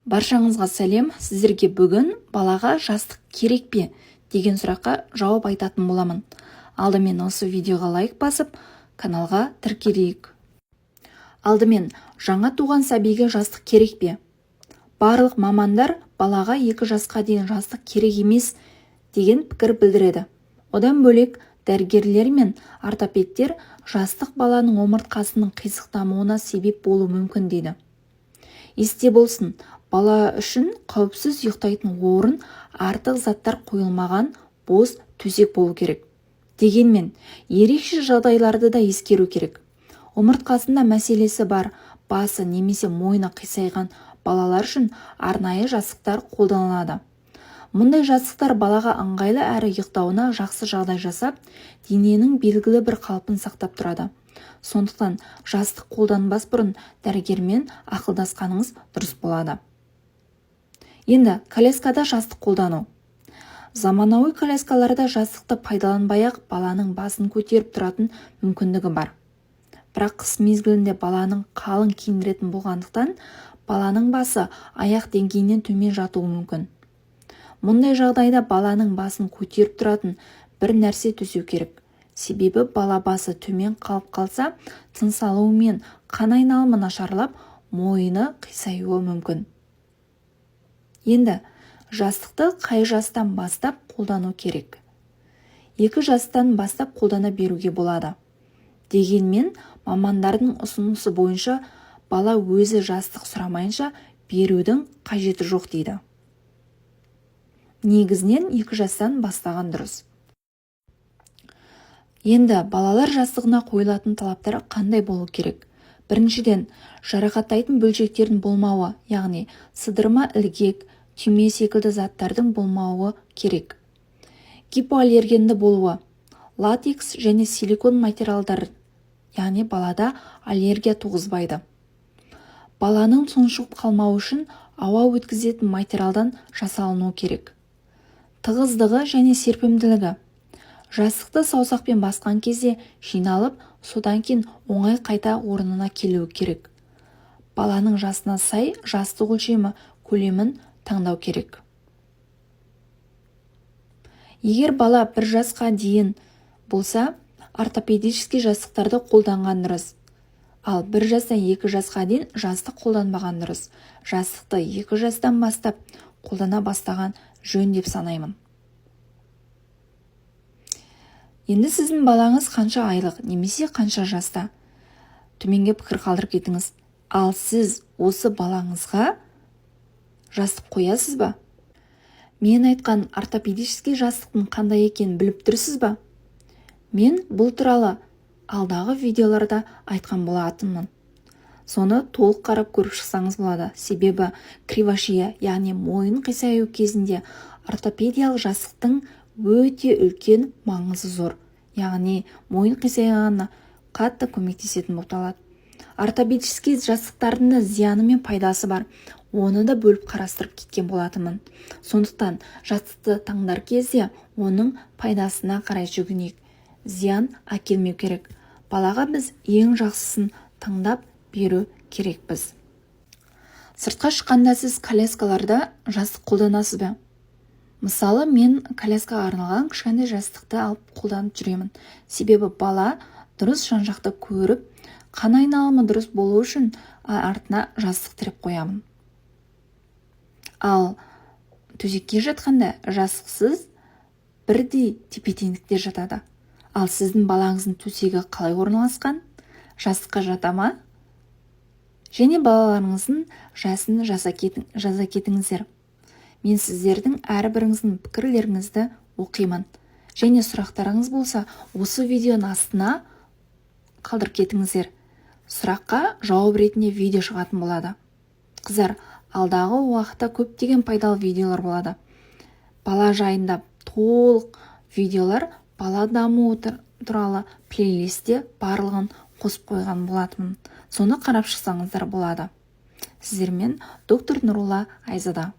Баршаңызға сәлем. Сіздерге бүгін балаға жастық керек пе деген сұраққа жауап айтатын боламын. Алдымен осы видеоға лайк басып, каналға тіркелейік. Алдымен жаңа туған сәбиге жастық керек пе? Барлық мамандар балаға 2 жасқа дейін жастық керек емес деген пікір білдіреді. Одан бөлек дәрігерлер мен ортопедтер жастық баланың омыртқасының қисық дамуына себеп болуы мүмкін дейді. Есте болсын, бала үшін қауіпсіз ұйықтайтын орын, артық заттар қойылмаған бос төсек болу керек. Дегенмен, ерекше жағдайларды да ескеру керек. Омыртқасында мәселесі бар, басы немесе мойны қисайған балалар үшін арнайы жастықтар қолданылады. Мұндай жастықтар балаға ыңғайлы әрі ұйықтауына жақсы жағдай жасап, дененің белгілі бір қалпын сақтап тұрады. Сондықтан жастық қолданбас бұрын дәрігермен ақылдасқаныңыз дұрыс болады. Енді коляскада жастық қолдану. Заманауи коляскаларда жастықты пайдаланбай-ақ баланың басын көтеріп тұратын мүмкіндігі бар. Бірақ қыс мезгілінде баланың қалың киіндіретін болғандықтан, баланың басы аяқ деңгейінен төмен жатуы мүмкін. Мұндай жағдайда баланың басын көтеріп тұратын бір нәрсе төсеу керек. Себебі бала басы төмен қалып қалса, тыныс алуы мен қан айналымы нашарлап, мойны қисаюы мүмкін. Енді жастықты қай жастан бастап қолдану керек? 2 жастан бастап қолдана беруге болады. Дегенмен, мамандардың ұсынысы бойынша бала өзі жастық сұрамайынша берудің қажеті жоқ дейді. Негізінен 2 жастан бастаған дұрыс. Енді балалар жастығына қойылатын талаптар қандай болу керек? Біріншіден, жарақаттайтын бөлшектердің болмауы, яғни сыдырма, ілгек, түйме секілді заттардың болмауы керек. Гипоаллергенді болуы, латекс және силикон материалдар, яғни балада аллергия туғызбайды. Баланың тұншығып қалмауы үшін ауа өткізетін материалдан жасалынуы керек. Тығыздығы және серпімділігі. Жастықты саусақпен басқан кезде жиналып, содан кейін оңай қайта орнына келуі керек. Баланың жасына сай жастық өлшемі көлемін таңдау керек. Егер бала 1 жасқа дейін болса, ортопедический жастықтарды қолданған дұрыс. Ал 1 жастан 2 жасқа дейін жастық қолданбаған дұрыс. Жастықты 2 жастан бастап қолдана бастаған жөн деп санаймын. Енді сіздің балаңыз қанша айлық немесе қанша жаста? Төменге пікір қалдырып кетіңіз. Ал сіз осы балаңызға жастық қоясыз ба? Мен айтқан ортопедический жастықтың қандай екенін біліп тұрсыз ба? Мен бұл туралы алдағы видеоларда айтқан болатынмын. Соны толық қарап көріп шықсаңыз болады. Себебі кривошия, яғни мойын қисаю кезінде ортопедиялық жастықтың өте үлкен маңызы зор. Яғни мойын қисайғанына қатты көмектесетін болып табылады. Ортопедический жастықтардың да зияны мен пайдасы бар. Оны да бөліп қарастырып кеткен болатынмын. Сондықтан жастықты таңдар кезде оның пайдасына қарай жүгінейік. Зиян әкелмеу керек. Балаға біз ең жақсысын таңдап беру керекпіз. Сыртқа шыққанда сіз коляскаларда жастық қолданасыз ба? Мысалы, мен коляскаға арналған кішкентай жастықты алып қолданып жүремін. Себебі бала дұрыс жан-жақты көріп, қан айналымы дұрыс болу үшін артына жастық тіреп қоямын. Ал төсекке жатқанда жастықсыз бірдей тепе-теңдікте жатады. Ал сіздің балаңыздың төсегі қалай орналасқан? Жастыққа жата ма? Және балаларыңыздың жасын жаза кетіңіздер. Мен сіздердің әрбіріңіздің пікірлеріңізді оқимын. Және сұрақтарыңыз болса, осы видеоның астына қалдырып кетіңіздер. Сұраққа жауап ретінде видео шығатын болады. Қыздар, алдағы уақытта көптеген пайдалы видеолар болады. Бала жайында толық видеолар бала дамуы туралы плейлистте барлығын қосып қойған болатынмын. Соны қарап шықсаңыздар болады. Сіздермен доктор Нұрулла Айзада.